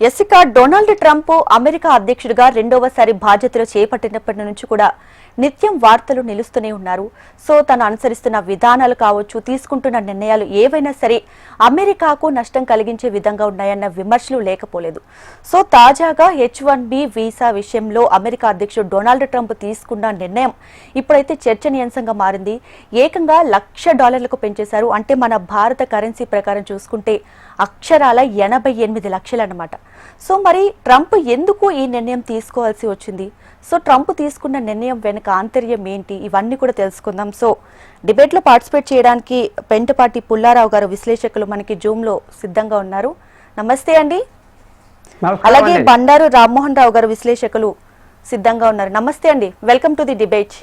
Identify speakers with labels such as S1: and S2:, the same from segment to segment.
S1: ఇక Donald Trump America అధ్యక్షుడిగా రెండవసారి బాధ్యతలు చేపట్టినప్పటి నుంచి కూడా నిత్యం వార్తలు నిలుస్తూనే ఉన్నారు. సో తను అనుసరిస్తున్న విధానాలు కావచ్చు, తీసుకుంటున్న నిర్ణయాలు ఏవైనా సరే అమెరికాకు నష్టం కలిగించే విధంగా ఉన్నాయన్న విమర్శలు లేకపోలేదు. సో తాజాగా H1B వీసా విషయంలో అమెరికా అధ్యక్షుడు డొనాల్డ్ ట్రంప్ తీసుకున్న నిర్ణయం ఇప్పుడైతే చర్చనీయాంశంగా మారింది. ఏకంగా $1,00,000 పెంచేశారు. అంటే మన భారత కరెన్సీ ప్రకారం చూసుకుంటే అక్షరాల 88 లక్షలు అన్నమాట. సో మరి ట్రంప్ ఎందుకు ఈ నిర్ణయం తీసుకోవాల్సి వచ్చింది? సో ట్రంప్ తీసుకున్న నిర్ణయం వెనుక ఆంతర్యం ఏంటి? ఇవన్నీ కూడా తెలుసుకుందాం. సో డిబేట్లో పార్టిసిపేట్ చేయడానికి పెంటపాటి పుల్లారావు గారు విశ్లేషకులు మనకి జూమ్ లో సిద్ధంగా ఉన్నారు. నమస్తే అండి. అలాగే బండారు రామ్మోహన్ రావు గారు విశ్లేషకులు సిద్ధంగా ఉన్నారు. నమస్తే అండి, welcome to the debate.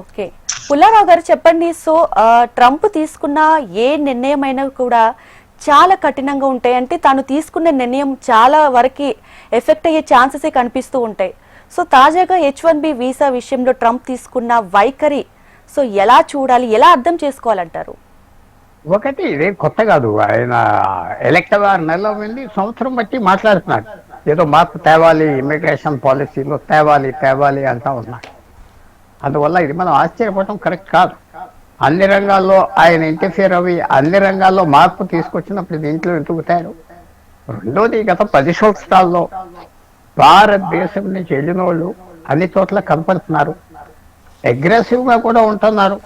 S1: Okay, Pullarao గారు చెప్పండి. సో ట్రంప్ తీసుకున్న ఏ నిర్ణయం అయినా కూడా చాలా కఠినంగా ఉంటాయి. అంటే తాను తీసుకున్న నిర్ణయం చాలా వరకు ఎఫెక్ట్ అయ్యే ఛాన్సెసే కనిపిస్తూ ఉంటాయి. సో తాజాగా H1B వీసా విషయంలో ట్రంప్ తీసుకున్న వైఖరి సో ఎలా చూడాలి, ఎలా అర్థం చేసుకోవాలంటారు?
S2: ఒకటి ఇదే కొత్త కాదు, ఆయన ఎలక్ట్ 6 నెలల్లో వెళ్ళి సంవత్సరం బట్టి మాట్లాడుతున్నాడు. ఏదో మార్పు తేవాలి, ఇమిగ్రేషన్ పాలసీలో తేవాలి అంటా ఉన్నాడు. అందువల్ల ఇది మనం ఆశ్చర్యపోవటం కరెక్ట్ కాదు. అన్ని రంగాల్లో ఆయన ఇంటర్ఫియర్ అవి అన్ని రంగాల్లో మార్పు తీసుకొచ్చినప్పుడు దీంట్లో ఎదుగుతారు. రెండోది, గత 10 సంవత్సరాల్లో భారతదేశం నుంచి వెళ్ళిన వాళ్ళు అన్ని చోట్ల కనపడుతున్నారు, అగ్రెసివ్ గా కూడా ఉంటున్నారు.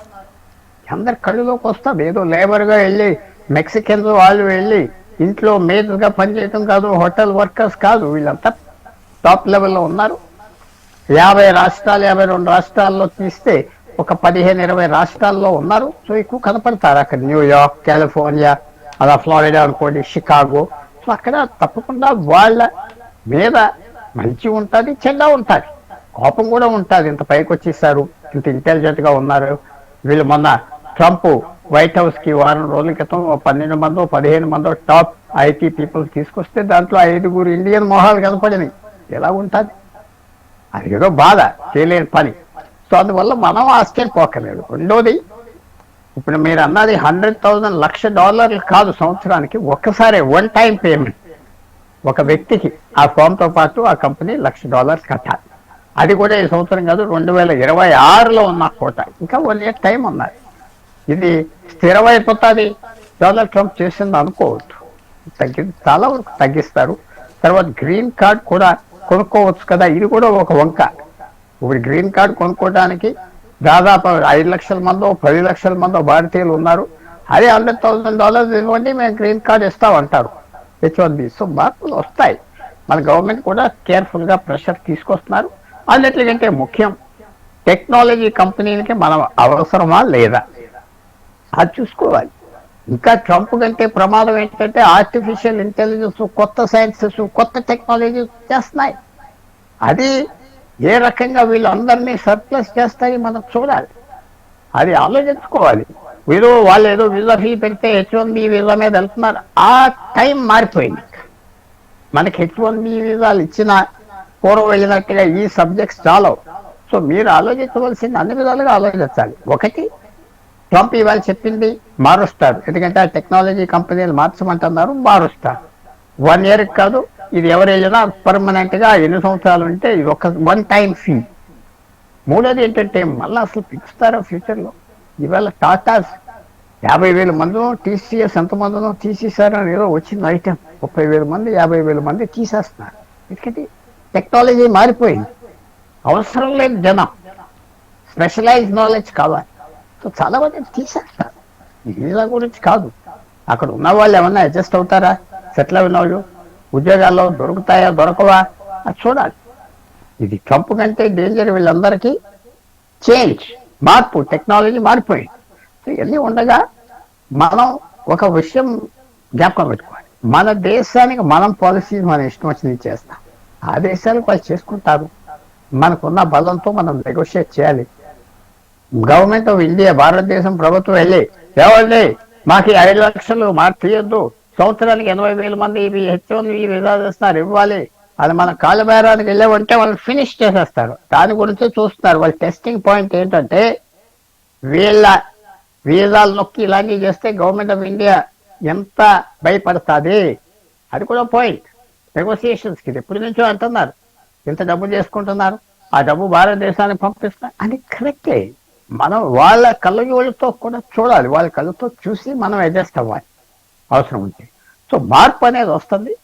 S2: అందరి కళ్ళలోకి వస్తాం. ఏదో లేబర్ గా వెళ్ళి మెక్సికన్స్ వాళ్ళు వెళ్ళి ఇంట్లో మేజర్ గా పనిచేయటం కాదు, హోటల్ వర్కర్స్ కాదు, వీళ్ళంతా టాప్ లెవెల్లో ఉన్నారు. 50 రాష్ట్రాలు 52 రాష్ట్రాల్లో తీస్తే ఒక 15-20 రాష్ట్రాల్లో ఉన్నారు. సో ఎక్కువ కనపడతారు అక్కడ. న్యూయార్క్, కాలిఫోర్నియా, అలా ఫ్లోరిడా అనుకోండి, షికాగో. సో అక్కడ తప్పకుండా వాళ్ళ మీద మంచి ఉంటుంది, చెడ్డ ఉంటుంది, కోపం కూడా ఉంటుంది. ఇంత పైకి వచ్చేసారు, ఇంత ఇంటెలిజెంట్ గా ఉన్నారు వీళ్ళు. మొన్న ట్రంప్ వైట్ హౌస్ కి వారం రోజుల క్రితం 12 మందో 15 మందో టాప్ ఐటీ పీపుల్ తీసుకొస్తే దాంట్లో 5 ఇండియన్ మొహాలు కనపడినాయి. ఎలా ఉంటుంది? అది ఏదో బాధ, చేయలేని పని. సో అందువల్ల మనం ఆశ్చర్యపోకలేదు. రెండోది, ఇప్పుడు మీరు అన్నది $100,000 $1,00,000 కాదు సంవత్సరానికి, ఒక్కసారి వన్ టైం పేమెంట్ ఒక వ్యక్తికి ఆ ఫామ్ తో పాటు ఆ కంపెనీ $1,00,000 కట్టాలి. అది కూడా ఈ సంవత్సరం కాదు, 2026లో ఉన్న కోట. ఇంకా 1 year టైం ఉన్నది. ఇది స్థిరమైపోతుంది. డొనాల్డ్ ట్రంప్ చేసింది అనుకోవద్దు, చాలా వరకు తగ్గిస్తారు. తర్వాత గ్రీన్ కార్డ్ కూడా కొనుక్కోవచ్చు కదా, ఇది కూడా ఒక వంక. ఇప్పుడు గ్రీన్ కార్డ్ కొనుక్కోవడానికి దాదాపు 5 లక్షల మందో 10 లక్షల మందో భారతీయులు ఉన్నారు. అదే $100,000 ఇవ్వండి, మేము గ్రీన్ కార్డ్ ఇస్తామంటారు H1B. సో మార్పులు వస్తాయి. మన గవర్నమెంట్ కూడా కేర్ఫుల్ గా ప్రెషర్ తీసుకొస్తున్నారు. అన్నిటికంటే ముఖ్యం, టెక్నాలజీ కంపెనీలకి మనం అవసరమా లేదా అది చూసుకోవాలి. ఇంకా ట్రంప్ కంటే ప్రమాదం ఏంటంటే ఆర్టిఫిషియల్ ఇంటెలిజెన్స్, కొత్త సైన్సెస్, కొత్త టెక్నాలజీ చేస్తున్నాయి. అది ఏ రకంగా వీళ్ళందరినీ సర్ప్లస్ చేస్తాయి మనం చూడాలి. అది ఆలోచించుకోవాలి. వాళ్ళు ఏదో వీసా ఫీ పెడితే H1B వీసా మీద వెళ్తున్నారు. ఆ టైం మారిపోయింది. మనకి H1B వీసాలు ఇచ్చిన పూర్వం వెళ్ళినట్టుగా ఈ సబ్జెక్ట్స్ చాలా. సో మీరు ఆలోచించవలసింది అన్ని విధాలుగా ఆలోచించాలి. ఒకటి, ట్రంప్ ఇవాళ చెప్పింది మారుస్తారు, ఎందుకంటే ఆ టెక్నాలజీ కంపెనీలు మార్చమంటున్నారు, మారుస్తారు. 1 year కాదు, ఇది ఎవరు వెళ్ళినా పర్మనెంట్ గా 8 సంవత్సరాలు ఉంటే ఇది ఒక వన్ టైం ఫీ. మూడోది ఏంటంటే మళ్ళీ అసలు పెంచుతారా ఫ్యూచర్ లో? ఇవాళ టాటాస్ 50,000 మందిలో, TCS ఎంతమందినో తీసేశారని ఏదో వచ్చింది ఐటెం. 30,000 మంది 50,000 మంది తీసేస్తున్నారు. ఎందుకంటే టెక్నాలజీ మారిపోయింది. అవసరం లేదు జనం, స్పెషలైజ్ నాలెడ్జ్ కావాలి. సో చాలా మంది తీసేస్తారు. వీళ్ళ గురించి కాదు, అక్కడ ఉన్న వాళ్ళు ఏమన్నా అడ్జస్ట్ అవుతారా? సెటిల్ అయిన వాళ్ళు ఉద్యోగాల్లో దొరుకుతాయా దొరకవా అది చూడాలి. ఇది ట్రంప్ కంటే డేంజర్ వీళ్ళందరికీ. చేంజ్, మార్పు, టెక్నాలజీ మారిపోయింది. సో ఇవన్నీ ఉండగా మనం ఒక విషయం జ్ఞాపకం పెట్టుకోవాలి. మన దేశానికి మనం పాలసీ మనం ఇష్టం వచ్చినది చేస్తాం, ఆ దేశాలకు వాళ్ళు చేసుకుంటారు. మనకున్న బలంతో మనం నెగోషియేట్ చేయాలి. గవర్నమెంట్ ఆఫ్ ఇండియా, భారతదేశం ప్రభుత్వం వెళ్ళి ఏమండి మాకు 5 లక్షలు మార్పు తీయొద్దు, సంవత్సరానికి 80,000 మంది ఇవి H1B వీసా చేస్తున్నారు ఇవ్వాలి, అది మన కాలబేరానికి వెళ్ళామంటే వాళ్ళు ఫినిష్ చేసేస్తారు. దాని గురించి చూస్తున్నారు. వాళ్ళ టెస్టింగ్ పాయింట్ ఏంటంటే వీళ్ళ వీసాలు నొక్కి ఇలాంటివి చేస్తే గవర్నమెంట్ ఆఫ్ ఇండియా ఎంత భయపడుతుంది, అది కూడా పాయింట్. నెగోసియేషన్స్కి ఇది ఎప్పటి నుంచో అంటున్నారు, ఇంత డబ్బు చేసుకుంటున్నారు, ఆ డబ్బు భారతదేశానికి పంపిస్తున్నారు అని. కరెక్టే, మనం వాళ్ళ కళ్ళతో కూడా చూడాలి, వాళ్ళ కళ్ళతో చూసి మనం అడ్జస్ట్ అవ్వాలి అవసరం ఉంటే. సో మార్పు అనేది వస్తుంది,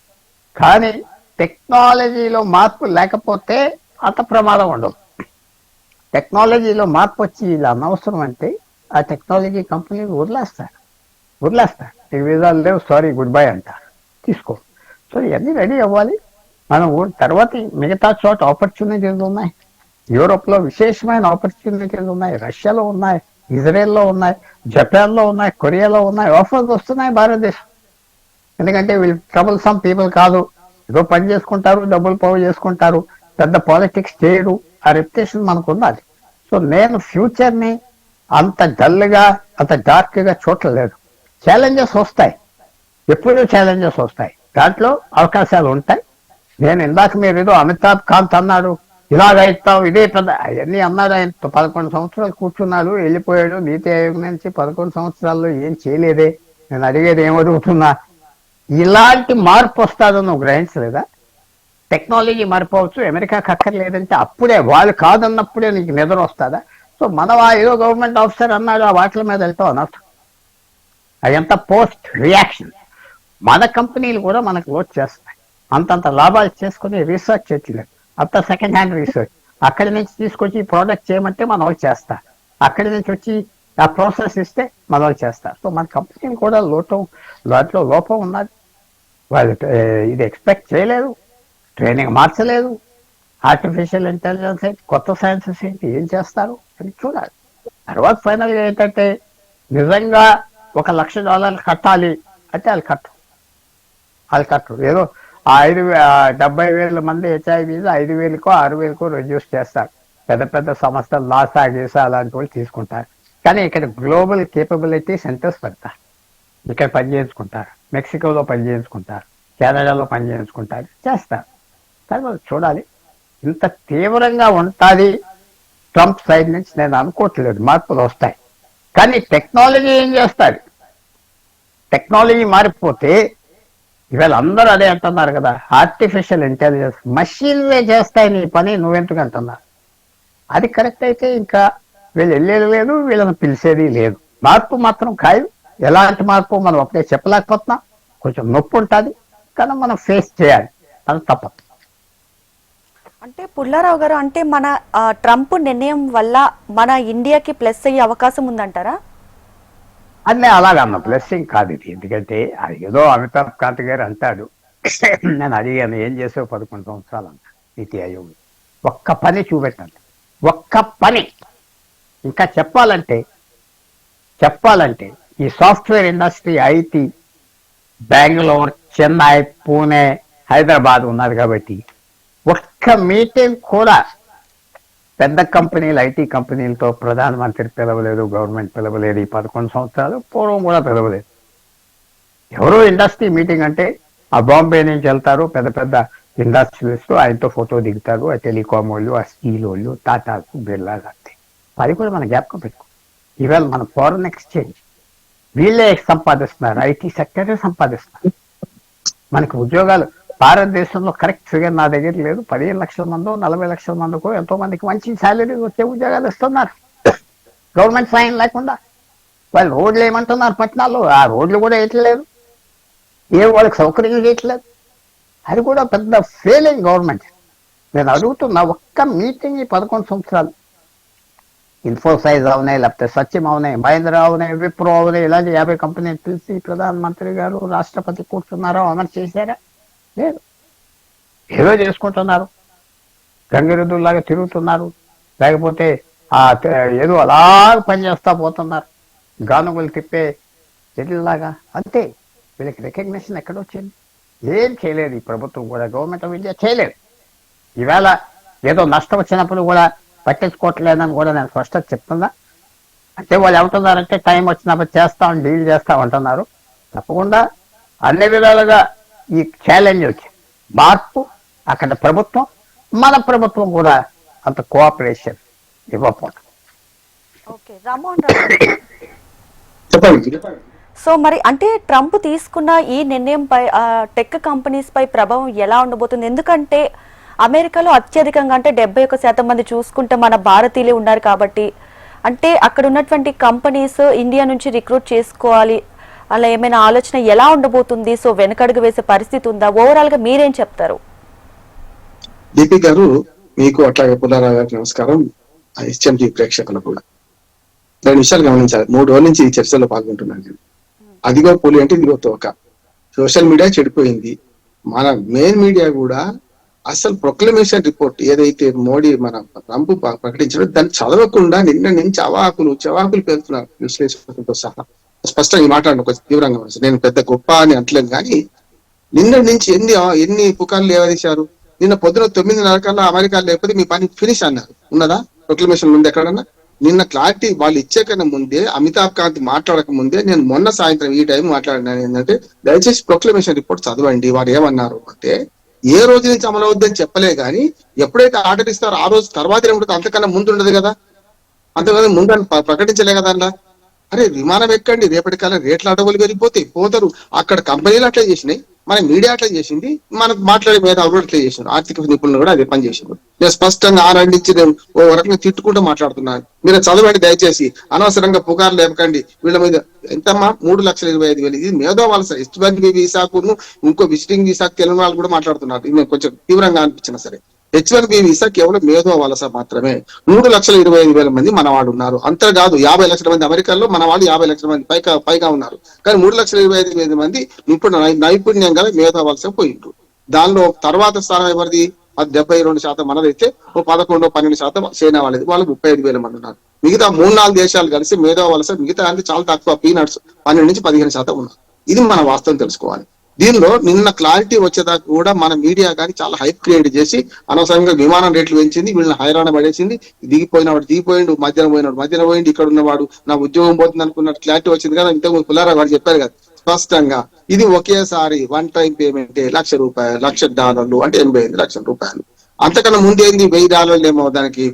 S2: కానీ టెక్నాలజీలో మార్పు లేకపోతే అంత ప్రమాదం ఉండదు. టెక్నాలజీలో మార్పు వచ్చి ఇలా అనవసరం అంటే ఆ టెక్నాలజీ కంపెనీలు వదిలేస్తారు. ఈ విధాలు లేవు, సారీ గుడ్ బై అంటారు, తీసుకో. సో ఇవన్నీ రెడీ అవ్వాలి మనం. తర్వాత మిగతా చోట ఆపర్చునిటీస్ ఉన్నాయి, యూరోప్లో విశేషమైన ఆపర్చునిటీస్ ఉన్నాయి, రష్యాలో ఉన్నాయి, ఇజ్రాయెల్లో ఉన్నాయి, జపాన్లో ఉన్నాయి, కొరియాలో ఉన్నాయి. ఆఫర్స్ వస్తున్నాయి భారతదేశం. ఎందుకంటే వీళ్ళు ట్రబుల్ సమ్ పీపుల్ కాదు, ఏదో పని చేసుకుంటారు, డబ్బులు పోగు చేసుకుంటారు, పెద్ద పాలిటిక్స్ చేయరు. ఆ రెప్యుటేషన్ మనకు ఉండాలి. సో నేను ఫ్యూచర్ని అంత డల్గా అంత డార్క్గా చూడలేదు. ఛాలెంజెస్ వస్తాయి, ఎప్పుడూ ఛాలెంజెస్ వస్తాయి, దాంట్లో అవకాశాలు ఉంటాయి. నేను ఇందాక మీరు ఏదో అమితాబ్ కాంత్ అన్నాడు, ఇలాగ ఇస్తాం, ఇదే పెద్ద అవన్నీ అన్నాడు. ఆయన 11 సంవత్సరాలు కూర్చున్నాడు, వెళ్ళిపోయాడు. నీతి ఆయోగ్ నుంచి 11 సంవత్సరాల్లో ఏం చేయలేదే. నేను అడిగేది ఏం అడుగుతున్నా, ఇలాంటి మార్పు వస్తుందో నువ్వు గ్రహించలేదా? టెక్నాలజీ మారిపోవచ్చు, అమెరికాకి అక్కర్లేదంటే అప్పుడే, వాళ్ళు కాదన్నప్పుడే నీకు నిద్ర వస్తుందా? సో మనం ఏదో గవర్నమెంట్ ఆఫీసర్ అన్నాడు, ఆ వాటిల మీద వెళ్తాం అనర్థం. అదంతా పోస్ట్ రియాక్షన్. మన కంపెనీలు కూడా మనకు ఓట్ చేస్తాయి, అంతంత లాభాలు చేసుకుని రీసెర్చ్ చేయలేదు, అంత సెకండ్ హ్యాండ్ రీసెర్చ్. అక్కడి నుంచి తీసుకొచ్చి ప్రోడక్ట్ చేయమంటే మన వాళ్ళు చేస్తారు, అక్కడి నుంచి వచ్చి ఆ ప్రాసెస్ ఇస్తే మన వాళ్ళు చేస్తారు. సో మన కంపెనీలు కూడా దాంట్లో లోపం ఉన్నది. వాళ్ళు ఇది ఎక్స్పెక్ట్ చేయలేదు, ట్రైనింగ్ మార్చలేదు. ఆర్టిఫిషియల్ ఇంటెలిజెన్స్ ఏంటి, కొత్త సైన్సెస్ ఏంటి, ఏం చేస్తారు అని చూడాలి. తర్వాత ఫైనల్గా ఏంటంటే నిజంగా $1,00,000 కట్టాలి అంటే వాళ్ళు కట్టరు. ఏదో 70,000 మంది హెచ్ఐవీలు 5,000కో 6,000కో రెడ్యూస్ చేస్తారు. పెద్ద పెద్ద సంస్థలు లాసా గీసా అలాంటి వాళ్ళు తీసుకుంటారు. కానీ ఇక్కడ గ్లోబల్ కేపబిలిటీ సెంటర్స్ పెడతారు, ఇక్కడ పని చేయించుకుంటారు, మెక్సికోలో పని చేయించుకుంటారు, కెనడాలో పని చేయించుకుంటారు, చేస్తారు. కానీ మనం చూడాలి, ఇంత తీవ్రంగా ఉంటుంది ట్రంప్ సైడ్ నుంచి నేను అనుకోవట్లేదు. మార్పులు వస్తాయి, కానీ టెక్నాలజీ ఏం చేస్తారు? టెక్నాలజీ మారిపోతే ఇవాళ అందరూ అదే అంటున్నారు కదా, ఆర్టిఫిషియల్ ఇంటెలిజెన్స్ మషిన్లే చేస్తాయి నీ పని, నువ్వెందుకు అంటున్నారు? అది కరెక్ట్ అయితే ఇంకా వీళ్ళు వెళ్ళేది లేదు, వీళ్ళని పిలిచేది లేదు. మార్పు మాత్రం ఖాయం. ఎలాంటి మార్పు మనం అప్పుడే చెప్పలేకపోతున్నాం, కొంచెం నొప్పి ఉంటుంది, కానీ మనం ఫేస్ చేయాలి, అది తప్పదు.
S1: అంటే పుల్లారావు గారు, అంటే మన ట్రంప్ నిర్ణయం వల్ల మన ఇండియాకి ప్లస్ అయ్యే అవకాశం ఉందంటారా?
S2: అది అలాగన్న బ్లెస్సింగ్ కాదు ఇది. ఎందుకంటే అది ఏదో అమితాబ్ కాంత్ గారు అంటాడు, నేను అడిగాను ఏం చేసావు 11 సంవత్సరాలు అంట నీతి ఆయోగ్, ఒక్క పని చూపెట్టండి, ఒక్క పని. ఇంకా చెప్పాలంటే ఈ software industry, IT, Bengaluru, Chennai, Pune, Hyderabad ఉన్నది కాబట్టి ఒక్క మీటింగ్ కూడా పెద్ద కంపెనీలు, ఐటీ కంపెనీలతో ప్రధానమంత్రి పిలవలేదు, గవర్నమెంట్ పిలవలేదు. ఈ 11 సంవత్సరాలు పూర్వం కూడా పిలవలేదు. ఎవరో ఇండస్ట్రీ మీటింగ్ అంటే ఆ బాంబే నుంచి వెళ్తారు పెద్ద పెద్ద ఇండస్ట్రియలిస్ట్, ఆయనతో ఫోటో దిగుతారు, ఆ టెలికాం వాళ్ళు, ఆ స్టీల్ వాళ్ళు, టాటాస్, బిర్లాస్ అంతే. అది కూడా మన జ్ఞాపకం పెట్టుకో. ఇవాళ మన ఫారెన్ ఎక్స్చేంజ్ వీళ్ళే సంపాదిస్తున్నారు, ఐటీ సెక్టరే సంపాదిస్తున్నారు. మనకి ఉద్యోగాలు భారతదేశంలో కరెక్ట్ ఫిగర్ నా దగ్గర లేదు, 15 లక్షల మందో 40 లక్షల మందికో ఎంతో మందికి మంచి శాలరీ వచ్చే ఉద్యోగాలు ఇస్తున్నారు గవర్నమెంట్ సాయం లేకుండా. వాళ్ళు రోడ్లు ఏమంటున్నారు పట్టణాల్లో, ఆ రోడ్లు కూడా వేయట్లేదు, వాళ్ళకి సౌకర్యం చేయట్లేదు. అది కూడా పెద్ద ఫెయిలింగ్ గవర్నమెంట్. నేను అడుగుతున్నా, ఒక్క మీటింగ్ ఈ 11 సంవత్సరాలు ఇన్ఫోసైజ్ అవునాయి, లేకపోతే సత్యం అవునాయి, మహేంద్ర అవునాయి, విప్రో అవునాయి, ఇలాంటి 50 కంపెనీలు పిలిచి ప్రధానమంత్రి గారు, రాష్ట్రపతి కూర్చున్నారో అమలు చేశారా? లేదు. ఏదో చేసుకుంటున్నారు, గంగిరెద్దులాగా తిరుగుతున్నారు, లేకపోతే ఏదో అలా పనిచేస్తా పోతున్నారు, గానుగులు తిప్పే చెల్లిలాగా అంతే. వీళ్ళకి రికగ్నిషన్ ఎక్కడొచ్చింది? ఏం చేయలేదు ఈ ప్రభుత్వం కూడా, గవర్నమెంట్ ఆఫ్ ఇండియా చేయలేదు. ఈవేళ ఏదో నష్టం వచ్చినప్పుడు కూడా పట్టించుకోవట్లేదని కూడా నేను స్పష్టంగా చెప్తున్నా. అంటే వాళ్ళు ఏమంటున్నారంటే టైం వచ్చినప్పుడు చేస్తాం, డీల్ చేస్తాం అంటున్నారు. తప్పకుండా అన్ని విధాలుగా ఈ ఛాలెంజ్ వచ్చి మార్పు, అక్కడ ప్రభుత్వం, మన ప్రభుత్వం కూడా అంత కోఆపరేషన్ ఇవ్వకపోవడం.
S1: ఓకే, రామ్మోహన్ రావు
S3: చెప్పండి.
S1: సో మరి అంటే ట్రంప్ తీసుకున్న ఈ నిర్ణయంపై టెక్ కంపెనీస్ పై ప్రభావం ఎలా ఉండబోతుంది? ఎందుకంటే అమెరికాలో అత్యధికంగా అంటే 71% మంది చూసుకుంటే మన భారతీయులే ఉన్నారు కాబట్టి, అంటే అక్కడ ఉన్నటువంటి కంపెనీస్ ఇండియా నుంచి రిక్రూట్ చేసుకోవాలి అలా ఏమైనా ఆలోచన ఎలా ఉండబోతుంది? సో వెనకడుగు వేసే పరిస్థితి ఉందా? ఓవరాల్ గా మీరేం చెప్తారు?
S3: దీపి గారు, మీకు అట్లాగే పుల్లారావు గారికి నమస్కారం. హెచ్ఎండి ప్రేక్షకులు కూడా 2 విషయాలు గమనించాలి. 3 రోజుల నుంచి ఈ చర్చలో పాల్గొంటున్నాను నేను. అదిగో పులి అంటే ఇదిగో తోక. సోషల్ మీడియా చెడిపోయింది. మన మెయిన్ మీడియా కూడా అసలు ప్రొక్లమేషన్ రిపోర్ట్ ఏదైతే మోడీ మన ట్రంప్ ప్రకటించాడో దాన్ని చదవకుండా నిన్న నుంచి చవాకులు పేరుతున్నారు విశ్లేషకులతో సహా. స్పష్టంగా మాట్లాడిన కొంచెం తీవ్రంగా నేను పెద్ద గొప్ప అని అంటలేను, కానీ నిన్న నుంచి ఎన్ని పుకార్లు లేవదీశారు. నిన్న పొద్దున 9:30 కల్లా అమెరికా లేకపోతే మీ పని ఫినిష్ అన్నారు. ఉన్నదా ప్రొక్లమేషన్ ముందు ఎక్కడన్నా? నిన్న క్లారిటీ వాళ్ళు ఇచ్చే కన్నా ముందే, అమితాబ్ కాంత్ మాట్లాడక ముందే నేను మొన్న సాయంత్రం ఈ టైం మాట్లాడినాను ఏంటంటే, దయచేసి ప్రొక్లమేషన్ రిపోర్ట్ చదవండి. వారు ఏమన్నారు అంటే, ఏ రోజు నుంచి అమలు అవుద్దని చెప్పలే, కానీ ఎప్పుడైతే ఆర్డర్ ఇస్తారో ఆ రోజు తర్వాత ఏముంటుంది, అంతకన్నా ముందు ఉండదు కదా, అంతకన్నా ముందు ప్రకటించలే కదా అలా. అరే విమానం ఎక్కండి, రేపటి కాలం రేట్ల అడవులు పెరిగిపోతాయి, పోతారు. అక్కడ కంపెనీలు అట్లా చేసినాయి, మన మీడియా అట్లా చేసింది, మనకు మాట్లాడే మేధావులు అట్లా చేసినారు, ఆర్థిక నిపుణులు కూడా అదే పని చేసినారు. నేను స్పష్టంగా ఆనందించి నేను ఓ రకంగా తిట్టుకుంటూ మాట్లాడుతున్నాను. మీరు చదవండి దయచేసి, అనవసరంగా పుకార్లు లేపకండి. వీళ్ళ మీద ఎంతమ్మా 3,25,000. ఇది మేధో వలస. H1B వీసాకును ఇంకో విజిటింగ్ వీసాకు తెలియని వాళ్ళు కూడా మాట్లాడుతున్నారు. ఇది నేను కొంచెం తీవ్రంగా అనిపించినా సరే, H1B వీసా కేవలం మేధో వలస మాత్రమే. 3,25,000 మంది మన వాళ్ళు ఉన్నారు. అంతా కాదు, 50 లక్షల మంది అమెరికాలో మన వాళ్ళు 50 లక్షల మంది పైగా ఉన్నారు. కానీ 3,25,000 మంది ఇప్పుడు నైపుణ్యం గల మేధో వలస పోయిండ్రు. దానిలో తర్వాత స్థానం ఎవరిది? 72% మనదైతే 11-12% చైనా వాళ్ళది. వాళ్ళు 35,000 మంది ఉన్నారు. మిగతా 3-4 దేశాలు కలిసి మేధో వలస, మిగతా అంటే చాలా తక్కువ, పీనట్స్ 12-15% ఉన్నారు. ఇది మన వాస్తవం తెలుసుకోవాలి. దీనిలో నిన్న క్లారిటీ వచ్చేదాకా కూడా మన మీడియా కానీ చాలా హైప్ క్రియేట్ చేసి అనవసరంగా విమానం రేట్లు పెంచింది, వీళ్ళని హైరాణ పడేసింది. దిగిపోయినవాడు దిగిపోయిండు, మధ్యన పోయిండు, ఇక్కడ ఉన్నవాడు నా ఉద్యోగం పోతుంది అనుకున్నట్టు క్లారిటీ వచ్చింది కదా. ఇంతకుముందు పుల్లారావు గారు చెప్పారు కదా స్పష్టంగా, ఇది ఒకేసారి వన్ టైం పేమెంట్ $1,00,000, $1,00,000 అంటే 85 లక్షల రూపాయలు. అంతకన్నా ముందేంది $1,000 ఏమో దానికి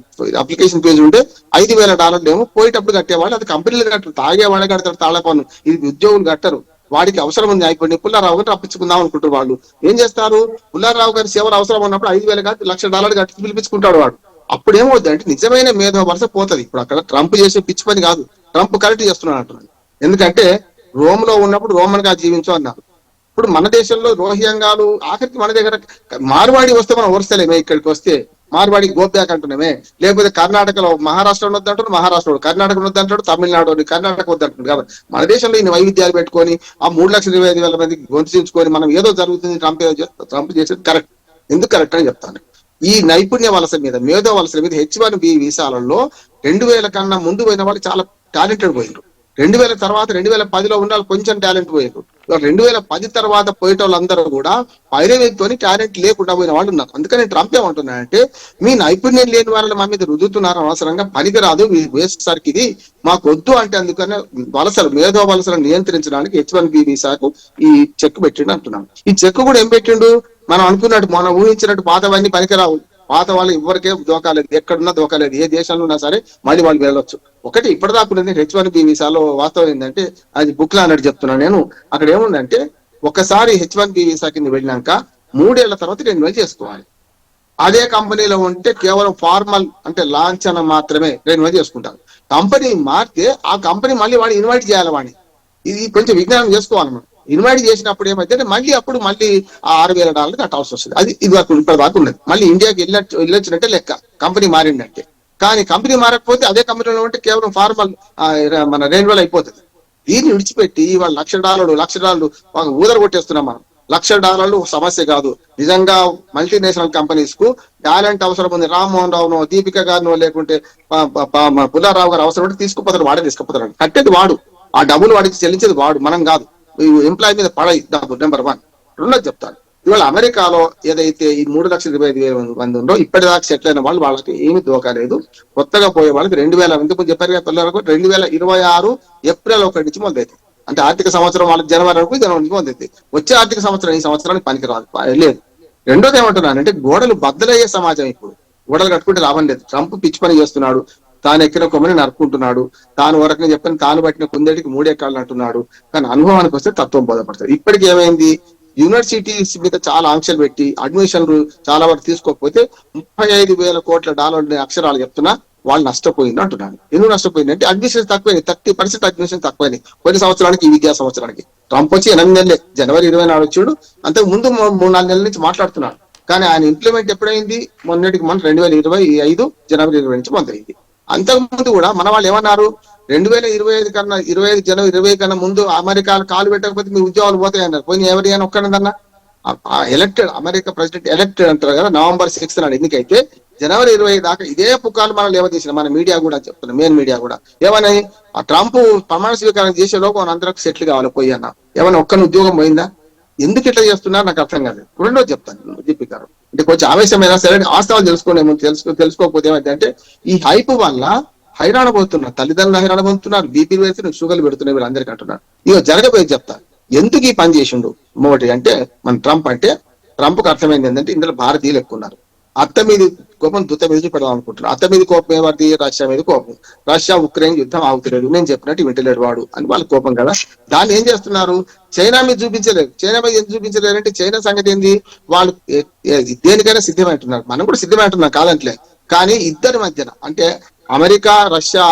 S3: అప్లికేషన్ ఫీజు ఉంటే $5,000 ఏమో పోయేటప్పుడు కట్టేవాళ్ళు. అది కంపెనీలు కట్టరు, తాగేవాళ్ళే కడతారు తాళ పన్ను. ఇది ఉద్యోగులు కట్టరు. వాడికి అవసరం ఉంది అయిపోయింది, పుల్లారావు గారు రప్పించుకుందాం అనుకుంటారు. వాళ్ళు ఏం చేస్తారు, పుల్లారావు గారి సేవలు అవసరం ఉన్నప్పుడు $5,000 కాదు $1,00,000 కట్టి పిలిపించుకుంటాడు వాడు. అప్పుడు ఏమవుద్ది అంటే నిజమైన మేధో వలస పోతుంది. ఇప్పుడు అక్కడ ట్రంప్ చేసే పిచ్చి పని కాదు, ట్రంప్ కరెక్ట్ చేస్తున్నాడు అంటున్నాడు. ఎందుకంటే రోమ్ లో ఉన్నప్పుడు రోమన్ గా జీవించు అన్నారు. ఇప్పుడు మన దేశంలో రోహింగాలు ఆఖరికి మన దగ్గర మార్వాడి వస్తే మనం ఓర్స్తలేమే, ఇక్కడికి వస్తే మార్వాడి గోప్యాక్ అంటున్నామే. లేకపోతే కర్ణాటకలో మహారాష్ట్ర వద్దంటాడు, మహారాష్ట్ర కర్ణాటక వద్దంటాడు, తమిళనాడు కర్ణాటక వద్దంటాడు. కాబట్టి మన దేశంలో ఇన్ని వైవిధ్యాలు పెట్టుకొని ఆ 3,25,000 మందికి గొంతుకొని మనం ఏదో జరుగుతుంది ట్రంప్ చేసేది కరెక్ట్. ఎందుకు కరెక్ట్ అని చెప్తాను. ఈ నైపుణ్య వలస మీద, మేధో వలసల మీద H1B వీసాలలో 2000 కన్నా ముందు పోయిన వాళ్ళు చాలా టాలెంటెడ్ పోయినారు. 2000 తర్వాత 2010లో ఉన్న వాళ్ళు కొంచెం టాలెంట్ పోయారు. 2010 తర్వాత పోయేటోళ్ళందరూ కూడా పైరవేత్తోని టాలెంట్ లేకుండా పోయిన వాళ్ళు ఉన్నారు. అందుకని ట్రంప్ ఏమంటున్నాడంటే, మీ నైపుణ్యం లేని వాళ్ళని మా మీద రుద్దుతున్నారు, అనవసరంగా పనికిరాదు, వేసేసరికి ఇది మాకు వద్దు అంటే, అందుకనే మేధో వలసలను నియంత్రించడానికి H1B వీసాకు ఈ చెక్ పెట్టిండు అంటున్నాడు. ఈ చెక్ కూడా ఏం పెట్టిండు, మనం అనుకున్నట్టు మనం ఊహించినట్టు పాతవన్నీ పనికిరావు. పాత వాళ్ళు ఎవరికే దోకాలేదు, ఎక్కడున్నా దోకాలేదు, ఏ దేశంలో ఉన్నా సరే మళ్ళీ వాళ్ళు వెళ్ళొచ్చు. ఒకటి ఇప్పటిదాకా H1B వీసాలో వాస్తవం ఏంటంటే, అది బుక్ లో అన్నట్టు చెప్తున్నాను నేను. అక్కడ ఏముందంటే, ఒకసారి H1B వీసా కింద వెళ్ళినాక 3 ఏళ్ల తర్వాత రెన్యువల్ చేసుకోవాలి. అదే కంపెనీలో ఉంటే కేవలం ఫార్మల్ అంటే లాంఛనం మాత్రమే రెన్యువల్ చేసుకుంటారు. కంపెనీ మారితే ఆ కంపెనీ మళ్ళీ వాడిని ఇన్వైట్ చేయాలి. వాడిని ఇది కొంచెం విజ్ఞానం చేసుకోవాలి. మనం ఇన్వైట్ చేసినప్పుడు ఏమైతే మళ్ళీ ఆ $6,000 కట్టాల్సి వస్తుంది. అది ఇది వరకు ఇప్పటిదాకా ఉన్నది. మళ్ళీ ఇండియాకి వెళ్ళొచ్చినట్టే లెక్క, కంపెనీ మారిందంటే. కానీ కంపెనీ మారకపోతే అదే కంపెనీలో ఉంటే కేవలం ఫార్మల్ మన రెన్యువల్ అయిపోతుంది. దీన్ని విడిచిపెట్టి వాళ్ళు $1,00,000 ఊదర కొట్టేస్తున్నాం మనం. $1,00,000 సమస్య కాదు. నిజంగా మల్టీనేషనల్ కంపెనీస్ కు టాలెంట్ అవసరం ఉంది. రామ్మోహన్ రావునో, దీపిక గారినో, లేకుంటే పుల్లారావు గారు అవసరం ఉంటే తీసుకుపోతారు, వాడే తీసుకుపోతారు. కట్టేది వాడు, ఆ డబ్బులు వాడికి చెల్లించేది వాడు, మనం కాదు. ఎంప్లాయీ మీద పడాయి డబ్బు. నెంబర్ 1. రెండోది చెప్తాను, ఇవాళ అమెరికాలో ఏదైతే ఈ 3,25,000 మంది ఉందో ఇప్పటిదాకా సెటిల్ అయిన వాళ్ళు, వాళ్ళకి ఏమి దోకాలేదు. కొత్తగా పోయే వాళ్ళకి 2000 ఇంతకు చెప్పారు కదా పిల్లలకు, 2026 ఏప్రిల్ 1 నుంచి మొదలైతే, అంటే ఆర్థిక సంవత్సరం వాళ్ళకి జనవరి నుంచి మొదలైతే, వచ్చే ఆర్థిక సంవత్సరం ఈ సంవత్సరానికి పనికిరాదు లేదు. రెండోది ఏమంటున్నానంటే, గోడలు బద్దలయ్యే సమాజం. ఇప్పుడు గోడలు కట్టుకుంటే లాభం లేదు. ట్రంప్ పిచ్చి పని చేస్తున్నాడు. తాను ఎక్కిన కొమ్మని నరుకుంటున్నాడు, తాను వరకు చెప్పని తాను పట్టిన కుందేటికి 3 ఎకరాలు అంటున్నాడు. కానీ అనుభవానికి వస్తే తత్వం బోధపడుతుంది. ఇప్పటికి ఏమైంది, యూనివర్సిటీస్ మీద చాలా ఆంక్షలు పెట్టి అడ్మిషన్లు చాలా వరకు తీసుకోకపోతే 35,000 కోట్ల డాలర్ల అక్షరాలు చెప్తున్నా వాళ్ళు నష్టపోయింది అంటున్నాను. ఎందుకు నష్టపోయింది అంటే అడ్మిషన్స్ తక్కువైంది, 30% అడ్మిషన్ తక్కువైనాయి కొన్ని సంవత్సరానికి. ఈ విద్యా సంవత్సరానికి ట్రంప్ వచ్చి 8 నెలలే, జనవరి 24 వచ్చాడు. అంతకు ముందు 3-4 నెలల నుంచి మాట్లాడుతున్నాడు. కానీ ఆయన ఇంప్లిమెంట్ ఎప్పుడైంది, మొన్న 2025 జనవరి 20 నుంచి మొదలైంది. అంతకుముందు కూడా మన వాళ్ళు ఏమన్నారు, 2025 కన్నా 25 జనవరి 20 కన్నా ముందు అమెరికా కాలు పెట్టకపోతే మీ ఉద్యోగాలు పోతాయి అన్నారు. పోయి ఎవరి అని ఒక్కడన్నా ఎలక్టెడ్ అమెరికా ప్రెసిడెంట్ ఎలక్టెడ్ అంటారు కదా, November 6 నాడు ఎన్నికైతే జనవరి 20 దాకా ఇదే పుకార్లు మనం లేవదీసిన మన మీడియా కూడా చెప్తున్నాం, మెయిన్ మీడియా కూడా. ఏమని, ఆ ట్రంప్ ప్రమాణ స్వీకారం చేసే లోపు అందరికి సెటిల్ కావాలి పోయి అన్న. ఏమైనా ఒక్కని ఉద్యోగం పోయిందా? ఎందుకు ఇట్లా చేస్తున్నారు నాకు అర్థం కాదు. రెండో చెప్తాను దీపిక గారు, అంటే కొంచెం ఆవేశమైనా సరే వాస్తవాలు తెలుసుకోకపోతే ఏమైందంటే ఈ హైప్ వల్ల హైరాణ పోతున్నారు, తల్లిదండ్రులు హైరాణ పొందుతున్నారు, బీపీలు వేసి షుగర్లు పెడుతున్నారు వీళ్ళందరికీ అంటున్నారు. ఇక జరగబోయేది చెప్తా. ఎందుకు ఈ పని చేసిండు మొదటి అంటే మన ట్రంప్ అంటే, ట్రంప్కి అర్థమైంది ఏంటంటే ఇందులో భారతీయులు ఎక్కువ ఉన్నారు. అత్త మీద కోపం దుత్త మీద చూపెడదాం అనుకుంటున్నారు. అత్త మీద కోపం ఏమది, రష్యా మీద కోపం. రష్యా ఉక్రెయిన్ యుద్ధం ఆగుతలేదు, నేను చెప్పినట్టు వింటలేడు వాడు అని వాళ్ళ కోపం కదా. దాన్ని ఏం చేస్తున్నారు, చైనా మీద చూపించలేరు. చైనా మీద ఎందుకు చూపించలేరు అంటే చైనా సంగతి ఏంది, వాళ్ళు దేనికైనా సిద్ధమంటున్నారు, మనం కూడా సిద్ధమంటున్నాం కాదంటలే. కానీ ఇద్దరి మధ్యన అంటే అమెరికా రష్యా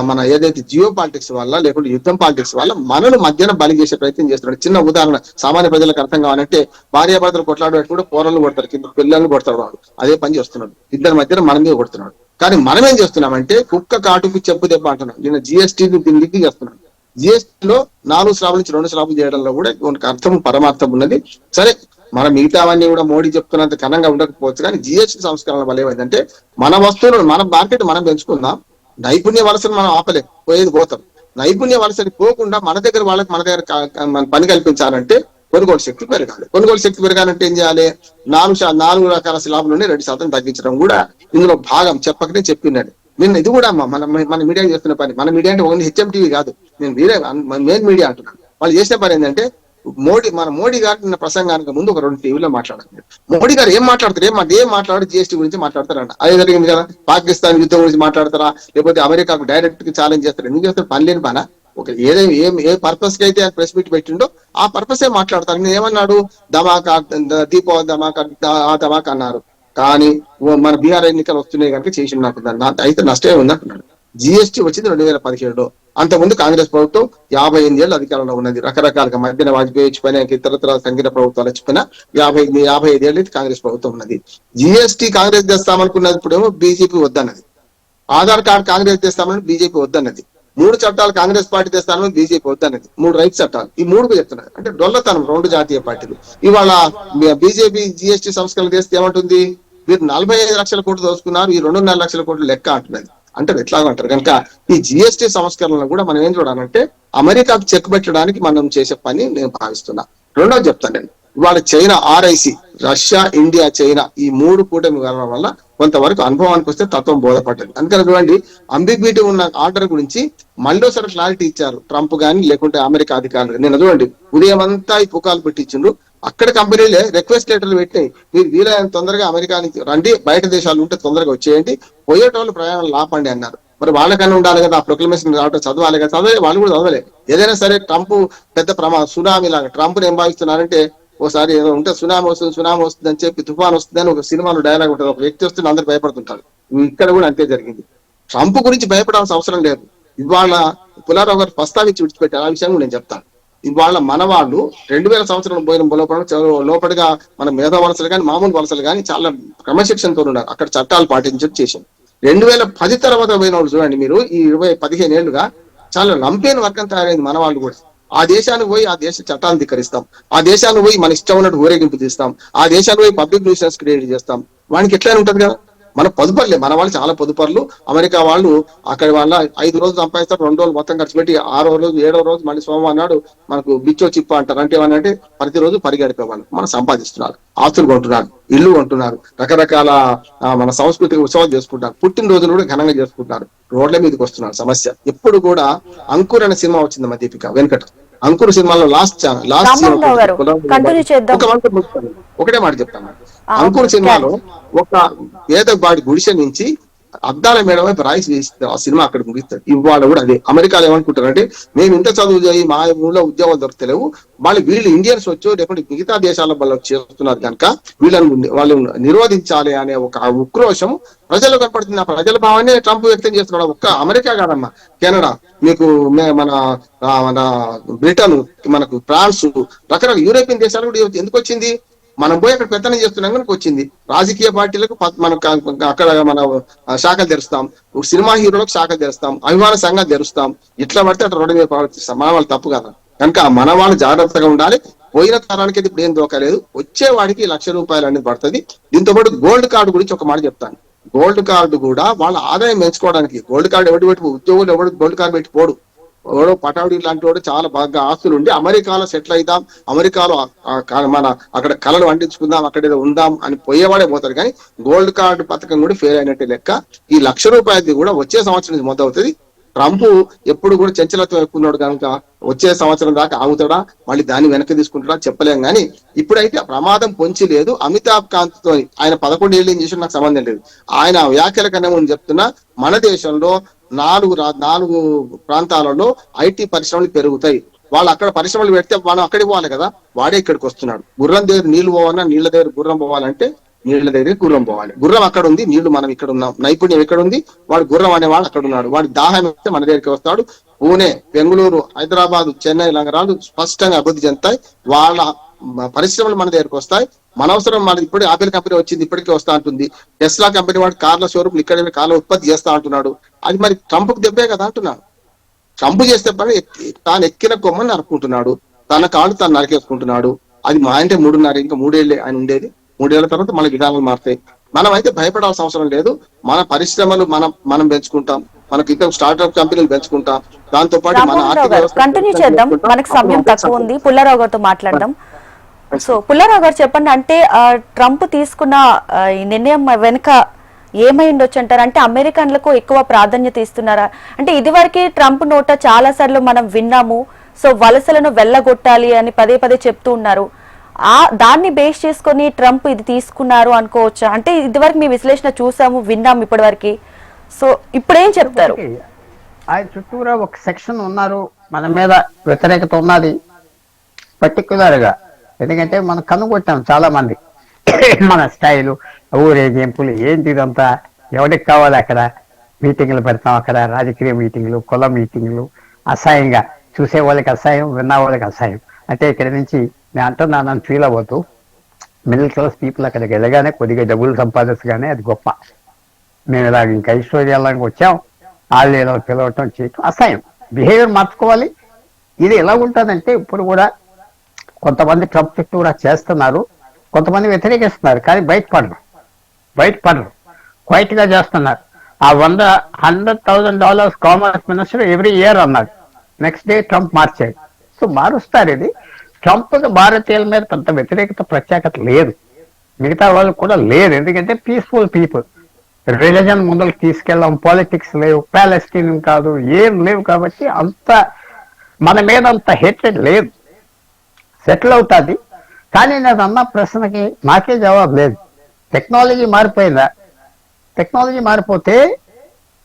S3: మన ఏదైతే జియో పాలిటిక్స్ వల్ల లేకుంటే యుద్ధం పాలిటిక్స్ వల్ల మనను మధ్యన బలి చేసే ప్రయత్నం చేస్తున్నాడు. చిన్న ఉదాహరణ సామాన్య ప్రజలకు అర్థం కావాలంటే, భార్యాభర్తలు కొట్లాడబెట్టి కూడా పోరలు కొడతారు, కింద పిల్లల్ని కొడతాడు వాడు. అదే పని చేస్తున్నాడు, ఇద్దరి మధ్యన మన మీద కొడుతున్నాడు. కానీ మనం ఏం చేస్తున్నామంటే కుక్క కాటుకు చెప్పు దెబ్బ అంటున్నాం. నిన్న జిఎస్టీ దిగి చేస్తున్నాడు. జిఎస్టీలో 4 స్లాబుల నుంచి 2 స్లాబులు చేయడంలో కూడా అర్థం పరమార్థం ఉన్నది. సరే, మన మిగతావన్నీ కూడా మోడీ చెప్తున్నంత ఘనంగా ఉండకపోవచ్చు, కానీ జిఎస్టీ సంస్కరణ వల్ల ఏమైందంటే మన వస్తువులు మన మార్కెట్ మనం పెంచుకుందాం, నైపుణ్య వలసను మనం ఆపలేం, పోయేది పోతాం. నైపుణ్య వలసని పోకుండా మన దగ్గర వాళ్ళకి మన దగ్గర పని కల్పించాలంటే కొనుగోలు శక్తి పెరగాలి. కొనుగోలు శక్తి పెరగాలంటే ఏం చేయాలి, 4 రకాల స్లాబులు 2% తగ్గించడం కూడా ఇందులో భాగం. చెప్పకనే చెప్పినాడు నిన్న. ఇది కూడా మన మీడియా చేస్తున్న పని. మన మీడియా అంటే ఓన్లీ హెచ్ఎంటీవీ కాదు, నేను మీరే మెయిన్ మీడియా అంటున్నాను. వాళ్ళు చేసిన పని ఏంటంటే మోడీ గారు నిన్న ప్రసంగానికి ముందు ఒక 2 టీవీలో మాట్లాడారు. మోడీ గారు ఏం మాట్లాడతారు, ఏం మాట్లాడు, జిఎస్టీ గురించి మాట్లాడతారంట. అదే జరిగింది కదా, పాకిస్తాన్ యుద్ధం గురించి మాట్లాడతారా, లేకపోతే అమెరికాకు డైరెక్ట్ గా ఛాలెంజ్ చేస్తారు. ఎందుకు చేస్తారు, పని లేని పనా. ఒక ఏ పర్పస్ కి అయితే ఆయన ప్రెస్ మీట్ పెట్టిండో ఆ పర్పసే మాట్లాడతారు. నేను ఏమన్నాడు, ధమాకా దీపావళి ధమాకా అన్నారు. కానీ మన బీహార్ ఎన్నికలు వస్తున్నాయి కనుక చేసి నాకు అయితే నష్టమే ఉంది అంటున్నాడు. జిఎస్టీ వచ్చింది 2017లో. అంతకుముందు కాంగ్రెస్ ప్రభుత్వం 58 ఏళ్ళు అధికారంలో ఉన్నది. రకరకాలుగా మధ్యన వాజ్పేయి వచ్చిపోయినా, ఇతరత్ర సంఘీయ ప్రభుత్వాలు వచ్చిపోయినా 55 ఏళ్ళు కాంగ్రెస్ ప్రభుత్వం ఉన్నది. జిఎస్టీ కాంగ్రెస్ తెస్తామనుకున్నది, ఇప్పుడేమో బీజేపీ వద్దన్నది. ఆధార్ కార్డు కాంగ్రెస్ తెస్తామని బీజేపీ వద్దన్నది. 3 చట్టాలు కాంగ్రెస్ పార్టీ తెస్తామని బీజేపీ వద్దన్నది. 3 రైతు చట్టాలు, ఈ 3 చెప్తున్నారు. అంటే డొల్లతనం 2 జాతీయ పార్టీలు. ఇవాళ బీజేపీ జిఎస్టీ సంస్కరణ చేస్తే ఏమంటుంది, మీరు 45 లక్షల కోట్లు దోచుకున్నారు, ఈ 2.5 లక్షల కోట్లు లెక్క అంటున్నది. అంటే ఎట్లా అంటారు కనుక ఈ జిఎస్టీ సంస్కరణలు కూడా మనం ఏం చూడాలంటే అమెరికాకు చెక్ పెట్టడానికి మనం చేసే పని నేను భావిస్తున్నా. రెండోది చెప్తాను నేను, ఇవాళ China RIC, Russia, India, China ఈ 3 కూటమి వల్ల కొంతవరకు అనుభవానికి వస్తే తత్వం బోధపడ్డది. అందుకని చూడండి, అంబిగ్విటీ ఉన్న ఆర్డర్ గురించి మళ్ళీసారి క్లారిటీ ఇచ్చారు ట్రంప్ గాని లేకుంటే అమెరికా అధికారులు. నేను చూడండి, ఉదయం అంతా ఈ పుకాలు పెట్టించిండ్రు. అక్కడ కంపెనీలే రిక్వెస్ట్ లెటర్లు పెట్టినాయి, మీరు వీలైనంత తొందరగా అమెరికా నుంచి రండి, బయట దేశాలు ఉంటే తొందరగా వచ్చేయండి, పోయేటోళ్ళు ప్రయాణాలు లాపండి అన్నారు. మరి వాళ్ళకన్నా ఉండాలి కదా, ఆ ప్రొక్లమేషన్ రావటం చదవాలి కదా, చదవలే, వాళ్ళు కూడా చదవలే. ఏదైనా సరే ట్రంప్ పెద్ద సునామీ లాగా ట్రంప్ ఏం భావిస్తున్నారంటే, ఓసారి ఏదో ఉంటే సునామీ వస్తుంది అని చెప్పి తుఫాన్ వస్తుందని ఒక సినిమాలో డైలాగ్ ఉంటుంది, ఒక వ్యక్తి వస్తుంది అందరు భయపడుతుంటారు. ఇక్కడ కూడా అంతే జరిగింది. ట్రంప్ గురించి భయపడాల్సిన అవసరం లేదు. ఇవాళ పుల్లారావు గారు ప్రస్తావించి విడిచిపెట్టారు, ఆ విషయం నేను చెప్తాను. ఇవాళ మన వాళ్ళు 2000 సంవత్సరం పోయిన లోపలిగా మన మేధా వలసలు కానీ మామూలు వలసలు కానీ చాలా క్రమశిక్షణతో ఉన్నారు. అక్కడ చట్టాలు పాటించడం చేశాం. 2010 తర్వాత పోయిన వాళ్ళు చూడండి మీరు, ఈ 15 ఏళ్లుగా చాలా లంపేన్ వర్గం తయారైంది మన వాళ్ళు కూడా. ఆ దేశానికి పోయి ఆ దేశ చట్టాలను ధిక్కరిస్తాం, ఆ దేశానికి పోయి మన ఇష్టం ఉన్నట్టు ఊరేగింపు తీస్తాం, ఆ దేశానికి పోయి పబ్లిక్ న్యూసెన్స్ క్రియేట్ చేస్తాం. వానికి ఎట్లా ఉంటది కదా, మన పొదుపర్లే, మన వాళ్ళు చాలా పొదుపర్లు. అమెరికా వాళ్ళు అక్కడ వాళ్ళ 5 రోజులు సంపాదిస్తారు, 2 రోజులు మొత్తం ఖర్చు పెట్టి 6వ రోజు 7వ రోజు మళ్ళీ సోమవారం నాడు మనకు బిచ్చో చిప్ప అంటారు. అంటే ఏమనంటే ప్రతిరోజు పరిగెడిపే వాళ్ళు మనం సంపాదిస్తున్నారు, ఆస్తులు కొంటున్నారు, ఇల్లు కొంటున్నారు, రకరకాల మన సాంస్కృతిక ఉత్సవాలు చేసుకుంటారు, పుట్టినరోజులు కూడా ఘనంగా చేసుకుంటున్నారు, రోడ్ల మీదకి వస్తున్నారు. సమస్య ఎప్పుడు కూడా అంకుర్ అనే సినిమా వచ్చింది మా దీపిక వెంకట్. అంకుర్ సినిమాలో లాస్ట్ ఒకటే మాట చెప్తాను. అంకుర్ సినిమాలో ఒక పేదవాడి గుడిసె నుంచి అద్దాల మేడ వైపు రాయిస్ వేస్తారు, ఆ సినిమా అక్కడ ముగిస్తారు. ఇవాళ కూడా అదే అమెరికాలో ఏమనుకుంటారంటే మేము ఇంత చదువు చేయి మా ఊళ్ళో ఉద్యోగాలు దొరకలేవు, వీళ్ళు ఇండియన్స్ వచ్చి లేకపోతే మిగతా దేశాల వాళ్ళు చేస్తున్నారు కనుక వాళ్ళు నిరోధించాలి అనే ఒక ఉక్రోషం ప్రజలు కనపడుతుంది. ఆ ప్రజల భావాన్ని ట్రంప్ వ్యక్తం చేస్తున్నాడు. ఒక్క అమెరికా కాదమ్మా, కెనడా, మీకు మన మన బ్రిటన్, మనకు ఫ్రాన్స్, రకరకాల యూరోపియన్ దేశాలు కూడా ఎందుకు వచ్చింది? మనం పోయి అక్కడ పెత్తనం చేస్తున్నాం కనుక వచ్చింది. రాజకీయ పార్టీలకు మనం అక్కడ మన శాఖలు తెరుస్తాం, సినిమా హీరోలకు శాఖలు తెరుస్తాం, అభిమాన సంఘాలు తెరుస్తాం, ఇట్లా పడితే అట్లా రోడ్డు మీద ప్రవర్తిస్తాం. మన వాళ్ళు తప్పు కదా, కనుక మన వాళ్ళు జాగ్రత్తగా ఉండాలి. పోయిన తరానికి అయితే ఇప్పుడు ఏం దోకలేదు, వచ్చేవాడికి ₹1,00,000 అనేది పడుతుంది. దీంతో పాటు గోల్డ్ కార్డు గురించి ఒక మాట చెప్తాను. గోల్డ్ కార్డు కూడా వాళ్ళ ఆదాయం పెంచుకోవడానికి, గోల్డ్ కార్డు ఎవరు పెట్టి ఉద్యోగులు ఎవరు గోల్డ్ కార్డు పెట్టి పోడు, ఎవడో పటావుడి లాంటి వాడు చాలా బాగా ఆస్తులు ఉండి అమెరికాలో సెటిల్ అవుతాం, అమెరికాలో మన అక్కడ కళలు వండించుకుందాం, అక్కడ ఏదో ఉందాం అని పోయేవాడే పోతారు. కానీ గోల్డ్ కార్డు పథకం కూడా ఫెయిల్ అయినట్టే లెక్క. ఈ ₹1,00,000 కూడా వచ్చే సంవత్సరం నుంచి మొదలవుతుంది. ట్రంప్ ఎప్పుడు కూడా చంచలత్వం ఎక్కున్నాడు కనుక వచ్చే సంవత్సరం దాకా ఆగుతాడా, మళ్ళీ దాన్ని వెనక్కి తీసుకుంటాడా చెప్పలేం. కానీ ఇప్పుడైతే ప్రమాదం పొంచి లేదు. అమితాబ్ కాంత్ తో ఆయన 11 ఏళ్ళు ఏం చేసి నాకు సంబంధం లేదు. ఆయన వ్యాఖ్యల కన్నా ముందు చెప్తున్నా, మన దేశంలో 4 ప్రాంతాలలో ఐటీ పరిశ్రమలు పెరుగుతాయి. వాళ్ళు అక్కడ పరిశ్రమలు పెడితే మనం అక్కడికి పోవాలి కదా, వాడే ఇక్కడికి వస్తున్నాడు. గుర్రం దగ్గర నీళ్లు పోవాలన్నా నీళ్ల దగ్గర గుర్రం పోవాలంటే నీళ్ల దగ్గర గుర్రం పోవాలి. గుర్రం అక్కడ ఉంది, నీళ్లు మనం ఇక్కడ ఉన్నాం. నైపుణ్యం ఎక్కడ ఉంది, వాడు గుర్రం అనేవాడు అక్కడ ఉన్నాడు. వాడి దాహం వస్తే మన దగ్గరికి వస్తాడు. పూణే, బెంగళూరు, హైదరాబాద్, చెన్నై నగరాలు స్పష్టంగా అభివృద్ధి చెందుతాయి. వాళ్ళ పరిశ్రమలు మన దగ్గరికి వస్తాయి. మన అవసరం మన ఇప్పుడు ఆపిల్ కంపెనీ వచ్చింది, ఇప్పటికే వస్తా అంటుంది. టెస్లా కంపెనీ వాడు కార్ల షోరూమ్ ఇక్కడ కార్ల ఉత్పత్తి చేస్తా అంటున్నాడు. అది మరి ట్రంప్కి దెబ్బే కదా అంటున్నాడు. ట్రంప్ చేస్తే పని తాను ఎక్కిన కొమ్మని నరుకుంటున్నాడు, తన కాళ్ళు తాను నరికేసుకుంటున్నాడు. అది మా అంటే 3.5 ఇంకా 3 ఏళ్ళే ఆయన ఉండేది. 3 ఏళ్ల తర్వాత మన విధానాలు మారుతాయి. మనం అయితే భయపడాల్సిన అవసరం లేదు. మన పరిశ్రమలు మనం పెంచుకుంటాం, మనకి ఇంకా స్టార్ట్అప్ కంపెనీలు పెంచుకుంటాం. దాంతో పాటు మన ఆర్థిక వ్యవస్థ
S1: కంటిన్యూ చేద్దాం, మనకు సమయం తక్కువ ఉంది. పుల్లారావు గారితో మాట్లాడదాం. సో పుల్లారావు గారు చెప్పండి, అంటే ట్రంప్ తీసుకున్న ఈ నిర్ణయం వెనుక ఏమై ఉండొచ్చు అంటారు? అంటే అమెరికన్లకు ఎక్కువ ప్రాధాన్యత ఇస్తున్నారా? అంటే ఇదివరకు ట్రంప్ నోట చాలా సార్లు మనం విన్నాము, సో వలసలను వెళ్ళగొట్టాలి అని పదే పదే చెప్తూ ఉన్నారు. దాన్ని బేస్ చేసుకొని ట్రంప్ ఇది తీసుకున్నారు అనుకోవచ్చా? అంటే ఇదివరకు మీ విశ్లేషణ చూసాము, విన్నాము ఇప్పటి. సో ఇప్పుడేం చెప్తారు?
S2: ఆయన చుట్టూరా ఒక సెక్షన్ ఉన్నారు, మన మీద వ్యతిరేకత ఉన్నది పర్టికులర్ గా. ఎందుకంటే మనం కనుగొట్టాం చాలా మంది మన స్టైలు, ఊరేగింపులు, ఏంటి ఇదంతా, ఎవరికి కావాలి అక్కడ మీటింగ్లు పెడతాం, అక్కడ రాజకీయ మీటింగ్లు, కుల మీటింగ్లు, అసహ్యంగా చూసే వాళ్ళకి అసహ్యం, విన్న వాళ్ళకి అసహ్యం. అంటే ఇక్కడ నుంచి నేను అంటున్నాను, నన్ను ఫీల్ అవ్వద్దు, మిడిల్ క్లాస్ పీపుల్ అక్కడికి వెళ్ళగానే కొద్దిగా డబ్బులు సంపాదించగానే అది గొప్ప. మేము ఇలా ఇంకా ఐశ్వర్యాలకు వచ్చాం, వాళ్ళు ఇలా పిలవటం చేయటం అసహ్యం. బిహేవియర్ మార్చుకోవాలి. ఇది ఎలా ఉంటుందంటే ఇప్పుడు కూడా కొంతమంది ట్రంప్ చుట్టూ కూడా చేస్తున్నారు, కొంతమంది వ్యతిరేకిస్తున్నారు, కానీ బయటపడరు క్వైట్ గా చేస్తున్నారు. ఆ $100,000 కామర్స్ మినిస్టర్ ఎవ్రీ ఇయర్ అన్నాడు, నెక్స్ట్ డే ట్రంప్ మార్చాడు. సో మారుస్తారు. ఇది ట్రంప్ భారతీయుల మీద పెద్ద వ్యతిరేకత ప్రత్యేకత లేదు, మిగతా వాళ్ళు కూడా లేదు. ఎందుకంటే పీస్ఫుల్ పీపుల్, రిలీజన్ ముందుకు తీసుకెళ్ళాం, పాలిటిక్స్ లేవు, ప్యాలెస్టీన్ కాదు, ఏం లేవు. కాబట్టి అంత మన మీద అంత హేట్రెడ్ లేదు, సెటిల్ అవుతుంది. కానీ నేను అన్న ప్రశ్నకి నాకే జవాబు లేదు. టెక్నాలజీ మారిపోయిందా? టెక్నాలజీ మారిపోతే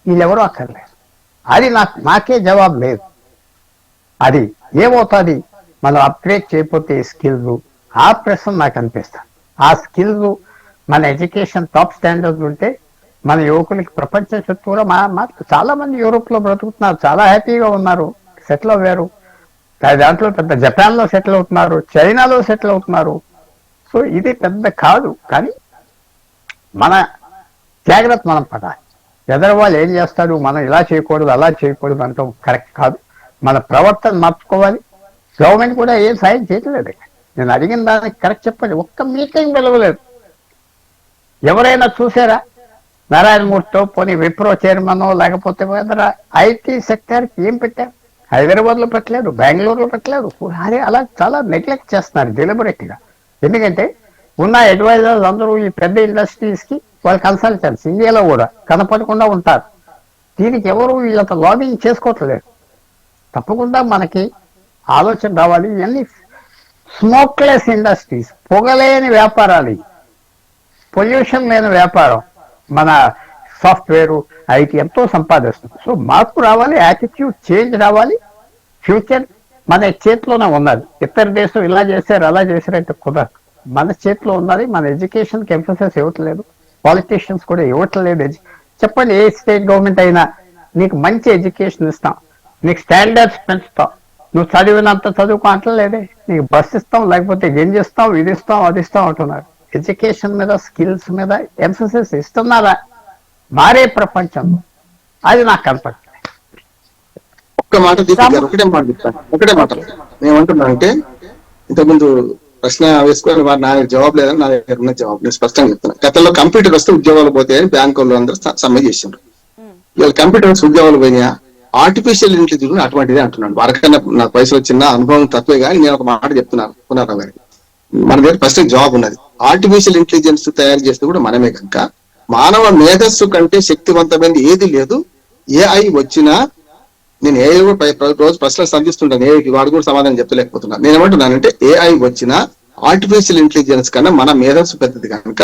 S2: వీళ్ళెవరూ అక్కర్లేదు, అది నాకే జవాబు లేదు. అది ఏమవుతుంది మనం అప్గ్రేడ్ చేయకపోతే స్కిల్స్, ఆ ప్రశ్న నాకు అనిపిస్తుంది. ఆ స్కిల్స్ మన ఎడ్యుకేషన్ టాప్ స్టాండర్డ్ ఉంటే మన యువకులకి ప్రపంచం చుట్టూరా చాలా మంది యూరోప్ లో బ్రతుకుతున్నారు, చాలా హ్యాపీగా ఉన్నారు, సెటిల్ అవ్వారు. దాంట్లో పెద్ద జపాన్లో సెటిల్ అవుతున్నారు, చైనాలో సెటిల్ అవుతున్నారు. సో ఇది పెద్ద కాదు, కానీ మన జాగ్రత్త మనం పడాలి. ఎదరు వాళ్ళు ఏం చేస్తారు, మనం ఇలా చేయకూడదు అలా చేయకూడదు అంటాం కరెక్ట్ కాదు. మన ప్రవర్తన మార్చుకోవాలి. గవర్నమెంట్ కూడా ఏం సాయం చేయట్లేదు. నేను అడిగిన దానికి కరెక్ట్ చెప్పండి, ఒక్క మీటింగ్ పిలవలేదు. ఎవరైనా చూసారా? నారాయణమూర్తితో పోనీ విప్రో చైర్మన్ లేకపోతే ఐటీ సెక్టర్కి ఏం పెట్టారు? హైదరాబాద్ లో పెట్టలేదు, బెంగళూరులో పెట్టలేదు. అరే అలా చాలా నెగ్లెక్ట్ చేస్తున్నారు డెలిబరేట్ గా. ఎందుకంటే ఉన్న అడ్వైజర్స్ అందరూ ఈ పెద్ద ఇండస్ట్రీస్ కి వాళ్ళ కన్సల్టెంట్స్ ఇండియాలో కూడా కనపడకుండా ఉంటారు. దీనికి ఎవరు వీళ్ళంత లాబింగ్ చేసుకోవట్లేదు. తప్పకుండా మనకి ఆలోచన రావాలి. ఇవన్నీ స్మోక్లెస్ ఇండస్ట్రీస్, పొగలేని వ్యాపారాలు, పొల్యూషన్ లేని వ్యాపారం. మన సాఫ్ట్వేర్, ఐటీ ఎంతో సంపాదిస్తుంది. సో మార్పు రావాలి, యాటిట్యూడ్ చేంజ్ రావాలి. ఫ్యూచర్ మన చేతిలోనే ఉన్నది. ఇతర దేశం ఇలా చేశారు అలా చేశారంటే కుదరదు. మన చేతిలో ఉన్నది. మన ఎడ్యుకేషన్కి ఎంఫోసిస్ ఇవ్వట్లేదు, పాలిటీషియన్స్ కూడా ఇవ్వట్లేదు. చెప్పండి, ఏ స్టేట్ గవర్నమెంట్ అయినా నీకు మంచి ఎడ్యుకేషన్ ఇస్తాం, నీకు స్టాండర్డ్స్ పెంచుతాం, నువ్వు చదివినంత చదువుకో అంటలేదే. నీకు బస్ ఇస్తాం, లేకపోతే గెంజిస్తాం, ఇది ఇస్తాం, అది ఇస్తాం అంటున్నారు. ఎడ్యుకేషన్ మీద, స్కిల్స్ మీద ఎంఫోసిస్ ఇస్తున్నారా మారే ప్రపంచంలో? అది నాకు కనపడుతుంది.
S3: ఒక్క మాట దీపిక గారు, ఒకటే మాట నేనేమంటున్నా అంటే, ఇంతకుముందు ప్రశ్న వేసుకొని వారు నా దగ్గర జవాబు లేదని నా దగ్గర ఉన్న జవాబు నేను స్పష్టంగా చెప్తున్నా. గతంలో కంప్యూటర్ వస్తే ఉద్యోగాలు పోతాయని బ్యాంకు వాళ్ళు అందరూ సమ్మె చేసిండ్రు. ఇవాళ కంప్యూటర్ వస్తే ఉద్యోగాలు పోయినాయా? ఆర్టిఫిషియల్ ఇంటెలిజెన్స్ అటువంటిదే అంటున్నాను. వారికన్నా నాకు వయసు వచ్చిన అనుభవం తక్కువే, కానీ నేను ఒక మాట చెప్తున్నాను పునరావు గారికి. మన దగ్గర ఫస్ట్ జాబ్ ఉన్నది. ఆర్టిఫిషియల్ ఇంటెలిజెన్స్ తయారు చేస్తే కూడా మనమే కనుక, మానవ మేధస్సు కంటే శక్తివంతమైనది ఏది లేదు. ఏఐ వచ్చినా, నేను ఏఐ రోజు ప్రశ్నలు సంధిస్తుంటాను, ఏఐకి వాడు కూడా సమాధానం చెప్పలేకపోతున్నాను. నేను ఏమంటున్నానంటే, ఏఐ వచ్చినా ఆర్టిఫిషియల్ ఇంటెలిజెన్స్ కన్నా మన మేధస్సు పెద్దది కనుక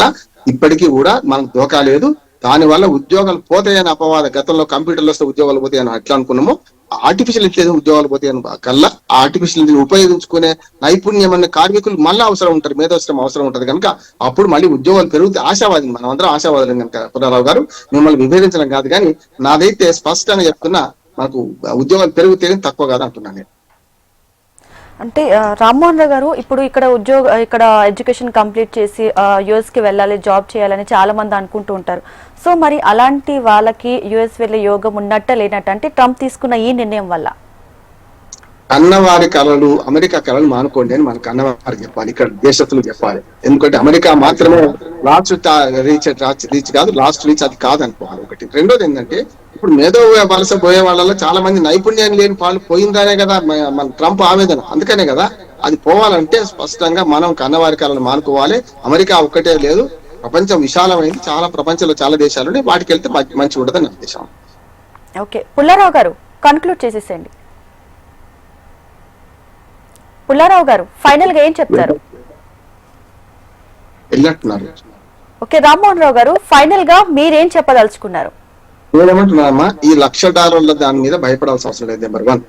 S3: ఇప్పటికీ కూడా మనకు దోకా లేదు. దాని వల్ల ఉద్యోగాలు పోతాయని అపవాద, గతంలో కంప్యూటర్లు వస్తే ఉద్యోగాలు పోతాయని ఎట్లా అనుకున్నాము, ఆర్టిఫిషియల్ ఇంటెలిజెన్స్ ఉద్యోగాలు పోతాయని కల్లా ఆర్టిఫిషియల్ ఇంటెలిజెన్స్ ఉపయోగించుకునే నైపుణ్యం అనే కార్మికులు మళ్ళీ అవసరం ఉంటారు, మేధోశ్రమం అవసరం ఉంటుంది కనుక అప్పుడు మళ్ళీ ఉద్యోగాలు పెరుగుతాయి. ఆశావాది, మనం అందరం ఆశావాదులం కనుక. పునరావు గారు, మిమ్మల్ని విభేదించడం కాదు, కానీ నాదైతే స్పష్టంగా చెప్తున్నా, మనకు ఉద్యోగాలు పెరుగుతాయని తక్కువ కాదు అంటున్నాను నేను.
S1: అంటే రామ్మోహన్ రావు గారు, ఇప్పుడు ఇక్కడ ఎడ్యుకేషన్ కంప్లీట్ చేసి యుఎస్ కి వెళ్ళాలి, జాబ్ చేయాలని చాలా మంది అనుకుంటూ ఉంటారు. సో మరి అలాంటి వాళ్ళకి యుఎస్ వెళ్ళే యోగం ఉన్నట్ట లేనట్ట, అంటే ట్రంప్ తీసుకున్న ఈ నిర్ణయం వల్ల?
S3: కన్నవారి కళలు, అమెరికా కళలు మానుకోండి అని మన కన్నవారికి చెప్పాలి, ఇక్కడ దేశస్తులు చెప్పాలి. ఎందుకంటే అమెరికా మాత్రమే లాస్ట్ రీచ్ కాదు, లాస్ట్ రీచ్ అది కాదు అనుకోవాలి. ఒకటి. రెండోది ఏంటంటే, ఇప్పుడు మేధో వలస పోయే వాళ్ళలో చాలా మంది నైపుణ్యం లేని వాళ్ళు పోయిందనే కదా మన ట్రంప్ ఆవేదన. అందుకనే కదా అది పోవాలంటే స్పష్టంగా మనం కన్నవారి కళలు మానుకోవాలి. అమెరికా ఒక్కటే లేదు, ప్రపంచం విశాలమైంది, చాలా ప్రపంచంలో చాలా దేశాలు ఉన్నాయి, వాటికి వెళ్తే మంచి ఉండదని నా ఉద్దేశం.
S1: ఓకే, పుల్లారావు గారు కన్క్లూడ్ చేసేసేయండి. పుల్లారావు గారు ఫైనల్ గా ఏం చెప్తారు?
S3: వెళ్ళట్టున్నారు.
S1: ఓకే, రామ్మోహన్ రావు గారు ఫైనల్ గా మీరేం చెప్పదలుచుకున్నారు?
S3: నేనేమంటున్నామా, ఈ $1,00,000 దాని మీద భయపడాల్సిన అవసరం లేదు. నెంబర్ 1.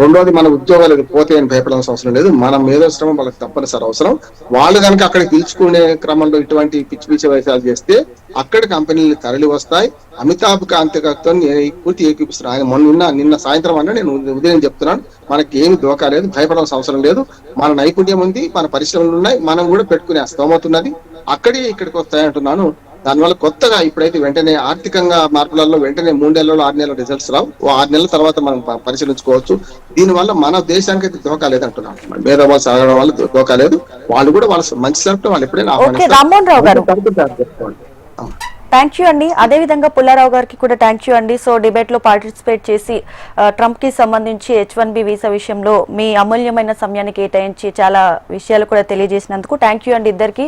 S3: రెండోది, మన ఉద్యోగాలు పోతే అని భయపడాల్సిన అవసరం లేదు. మన మేధోశ్రమం వాళ్ళకి తప్పనిసరి అవసరం. వాళ్ళు కనుక అక్కడికి పిలుచుకునే క్రమంలో ఇటువంటి పిచ్చి వయసాలు చేస్తే అక్కడ కంపెనీలు తరలి వస్తాయి. అమితాబ్ కాంతితో పూర్తి ఏకీపిస్తున్నాను. నిన్న సాయంత్రం అన్న నేను ఉదయం చెప్తున్నాను, మనకి ఏమి దోకా లేదు, భయపడాల్సిన అవసరం లేదు. మన నైపుణ్యం ఉంది, మన పరిశ్రమలు ఉన్నాయి, మనం కూడా పెట్టుకునే స్తోమతున్నది. అక్కడే ఇక్కడికి వస్తాయంటున్నాను. దానివల్ల కొత్తగా ఇప్పుడైతే వెంటనే ఆర్థికంగా మార్పులలో వెంటనే 3 నెలల్లో 6 నెలల రిజల్ట్స్ రావు. 6 నెలల తర్వాత మనం పరిశీలించుకోవచ్చు. దీనివల్ల మన దేశానికి అయితే దోకా లేదంటున్నాం. మేధావులు సాగడం వల్ల దోకా లేదు. వాళ్ళు కూడా వాళ్ళ మంచి సరుకు వాళ్ళు ఎప్పుడైనా
S1: థ్యాంక్ యూ అండి. అదే విధంగా పుల్లారావు గారికి కూడా థ్యాంక్ యూ అండి. సో డిబేట్ లో పార్టిసిపేట్ చేసి ట్రంప్ కి సంబంధించి H1B వీసా విషయంలో మీ అమూల్యమైన సమయాన్ని కేటాయించి చాలా విషయాలు కూడా తెలియజేసినందుకు థ్యాంక్ యూ అండి ఇద్దరికి.